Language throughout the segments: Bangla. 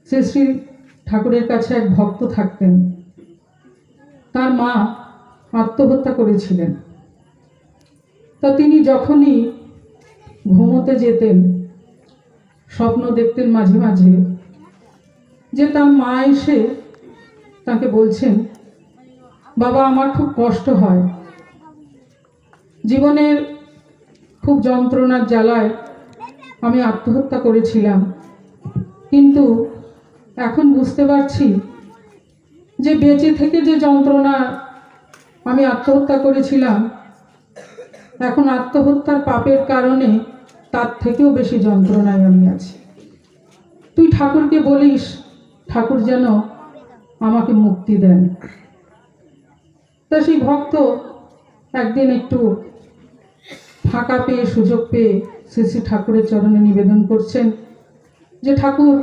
শ্রী শ্রী ঠাকুরের কাছে এক ভক্ত থাকতেন। তার মা আত্মহত্যা করেছিলেন। তা তিনি যখনই ঘুমোতে যেতেন স্বপ্ন দেখতেন মাঝে মাঝে যে তার মা এসে তাকে বলছেন, বাবা আমার খুব কষ্ট হয়, জীবনের খুব যন্ত্রণার জ্বালায় আমি আত্মহত্যা করেছিলাম, কিন্তু এখন বুঝতে পারছি যে বেঁচে থেকে যে যন্ত্রণা আমি আত্মহত্যা করেছিলাম, এখন আত্মহত্যার পাপের কারণে তার থেকেও বেশি যন্ত্রণায় আমি আছি। তুই ঠাকুরকে বলিস ঠাকুর যেন আমাকে মুক্তি দেন। তা সেই ভক্ত একদিন একটু ফাঁকা পেয়ে সুযোগ পেয়ে শ্রী শ্রী ঠাকুরের চরণে নিবেদন করছেন যে ঠাকুর,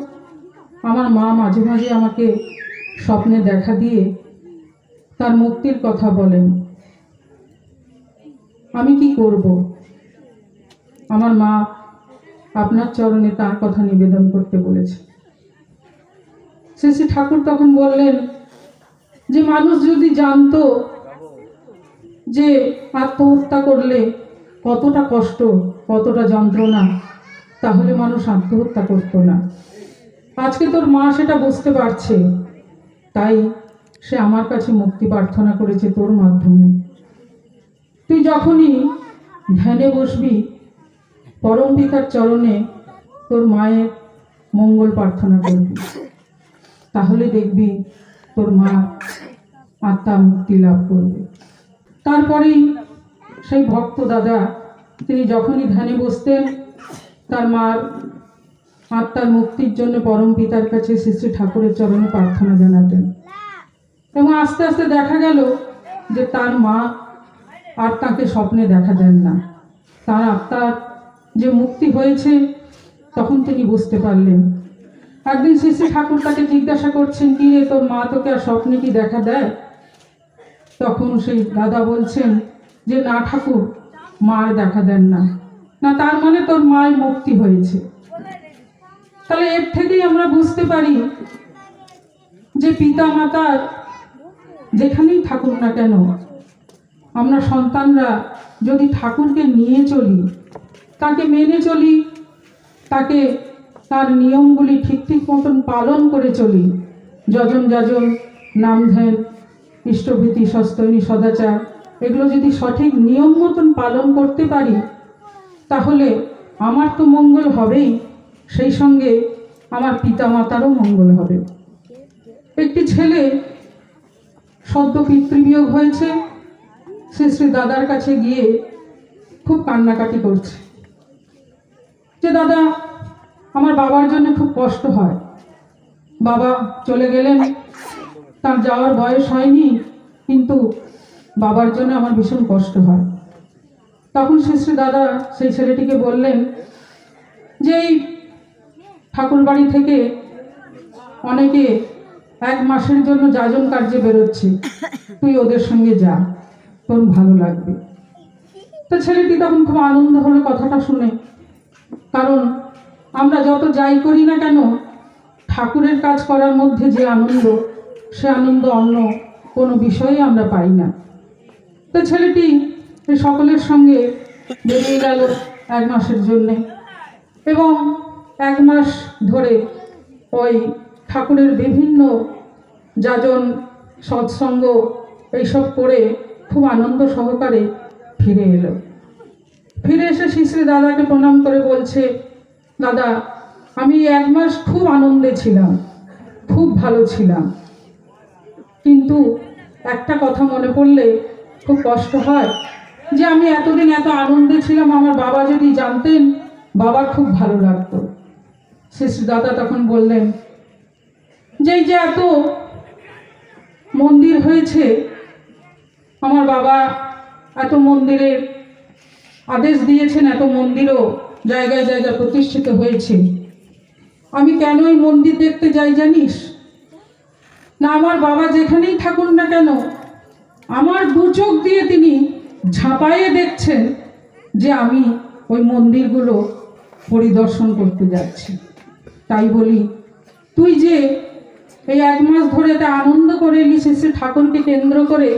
আমার মা মাঝে মাঝে আমাকে স্বপ্নে দেখা দিয়ে তার মুক্তির কথা বলেন, আমি কি করব? আমার মা আপনার চরণে তার কথা নিবেদন করতে বলেছে। শ্রী শ্রী ঠাকুর তখন বললেন যে মানুষ যদি জানতো যে আত্মহত্যা করলে কতটা কষ্ট, কতটা যন্ত্রণা, তাহলে মানুষ আত্মহত্যা করতো না। আজকে তোর মা সেটা বুঝতে পারছে, তাই সে আমার কাছে মুক্তি প্রার্থনা করেছে তোর মাধ্যমে। তুই যখনই ধ্যানে বসবি পরম পিতার চরণে তোর মায়ের মঙ্গল প্রার্থনা করবি, তাহলে দেখবি তোর মা আত্মা মুক্তি লাভ করবে। তারপরেই সেই ভক্ত দাদা তিনি যখনই ধ্যানে বসতেন তার মার আত্মার মুক্তির জন্য পরম পিতার কাছে শ্রী শ্রী ঠাকুরের চরণে প্রার্থনা জানাতেন। এবং আস্তে আস্তে দেখা গেল যে তার মা আর তাকে স্বপ্নে দেখা দেন না, তার আত্মার যে মুক্তি হয়েছে তখন তিনি বুঝতে পারলেন। একদিন শ্রী শ্রী ঠাকুর তাকে জিজ্ঞাসা করছেন, কি রে তোর মা তোকে আর স্বপ্নে কি দেখা দেয়? তখন সেই দাদা বলছেন যে না ঠাকুর, মা আর দেখা দেন না। না, তার মানে তোর মায়ের মুক্তি হয়েছে। তাহলে এর থেকেই আমরা বুঝতে পারি যে পিতা মাতার যেখানেই থাকুক না কেন, আমরা সন্তানরা যদি ঠাকুরকে নিয়ে চলি, তাকে মেনে চলি, তাকে তার নিয়মগুলি ঠিক ঠিক মতন পালন করে চলি, যজন যাজন, নাম ধ্যান, ইষ্টভীতি, সস্তৈনী, সদাচার, এগুলো যদি সঠিক নিয়ম মতন পালন করতে পারি, তাহলে আমার তো মঙ্গল হবেই, সেই সঙ্গে আমার পিতা মাতারও মঙ্গল হবে। একটি ছেলে সদ্য পিতৃবিয়োগ হয়েছে, শ্রী শ্রী দাদার কাছে গিয়ে খুব কান্নাকাটি করছে যে দাদা, আমার বাবার জন্য খুব কষ্ট হয়, বাবা চলে গেলেন, তার যাওয়ার বয়স হয়নি, কিন্তু বাবার জন্য আমার ভীষণ কষ্ট হয়। তখন শ্রী শ্রী দাদা সেই ছেলেটিকে বললেন যে এই ঠাকুর বাড়ি থেকে অনেকে 1 মাসের জন্য যাজন কার্যে বেরোচ্ছে, তুই ওদের সঙ্গে যা, তোর ভালো লাগবে। তো ছেলেটি তখন খুব আনন্দ হলো কথাটা শুনে, কারণ আমরা যত যাই করি না কেন ঠাকুরের কাজ করার মধ্যে যে আনন্দ, সে আনন্দ অন্য কোনো বিষয়ে আমরা পাই না। তো ছেলেটি সকলের সঙ্গে বেরিয়ে গেল 1 মাসের জন্যে, এবং 1 মাস ধরে ওই ঠাকুরের বিভিন্ন যাজন, সৎসঙ্গ এইসব করে খুব আনন্দ সহকারে ফিরে এলো। ফিরে এসে শ্রী শ্রী দাদাকে প্রণাম করে বলছে, দাদা আমি 1 মাস খুব আনন্দে ছিলাম, খুব ভালো ছিলাম, কিন্তু একটা কথা মনে পড়লে খুব কষ্ট হয় যে আমি এতদিন এত আনন্দে ছিলাম, আমার বাবা যদি জানতেন, বাবার খুব ভালো লাগতো। শ্রী শ্রী দাদা তখন বললেন যে এই যে এত মন্দির হয়েছে, আমার বাবা এত মন্দিরের আদেশ দিয়েছেন, এত মন্দিরও জায়গায় জায়গায় প্রতিষ্ঠিত হয়েছে, আমি কেন এই মন্দির দেখতে যাই জানিস? না, আমার বাবা যেখানেই থাকুন না কেন আমার 2 চোখ দিয়ে তিনি ঝাঁপায়ে দেখছেন যে আমি ওই মন্দিরগুলো পরিদর্শন করতে যাচ্ছি। তাই বলি তুই যে এই 1 মাস ধরে এত আনন্দ করে এলি শ্রী শ্রী ঠাকুরকে কেন্দ্র করে,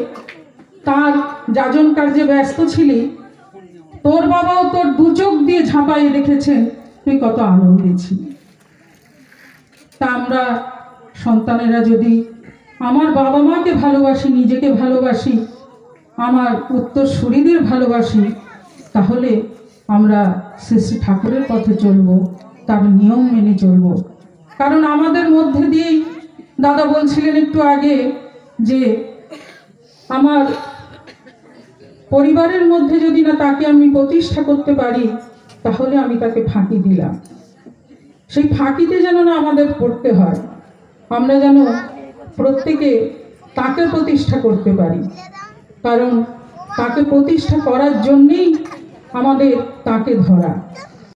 তার যাজন কার্যে ব্যস্ত ছিলি, তোর বাবাও তোর 2 চোখ দিয়ে ঝাঁপাইয়ে দেখেছেন তুই কত আনন্দে ছিলি। তা আমরা সন্তানেরা যদি আমার বাবা মাকে ভালোবাসি, নিজেকে ভালোবাসি, আমার উত্তরসূরিদের ভালোবাসি, তাহলে আমরা শ্রী শ্রী ঠাকুরের পথে চলব, তার নিয়ম মেনে চলব। কারণ আমাদের মধ্যে দিয়েই দাদা বলছিলেন একটু আগে যে আমার পরিবারের মধ্যে যদি না তাকে আমি প্রতিষ্ঠা করতে পারি, তাহলে আমি তাকে ফাঁকি দিলাম। সেই ফাঁকিতে যেন না আমাদের পড়তে হয়, আমরা যেন প্রত্যেকে তাকে প্রতিষ্ঠা করতে পারি। কারণ তাকে প্রতিষ্ঠা করার জন্যেই আমাদের তাকে ধরা।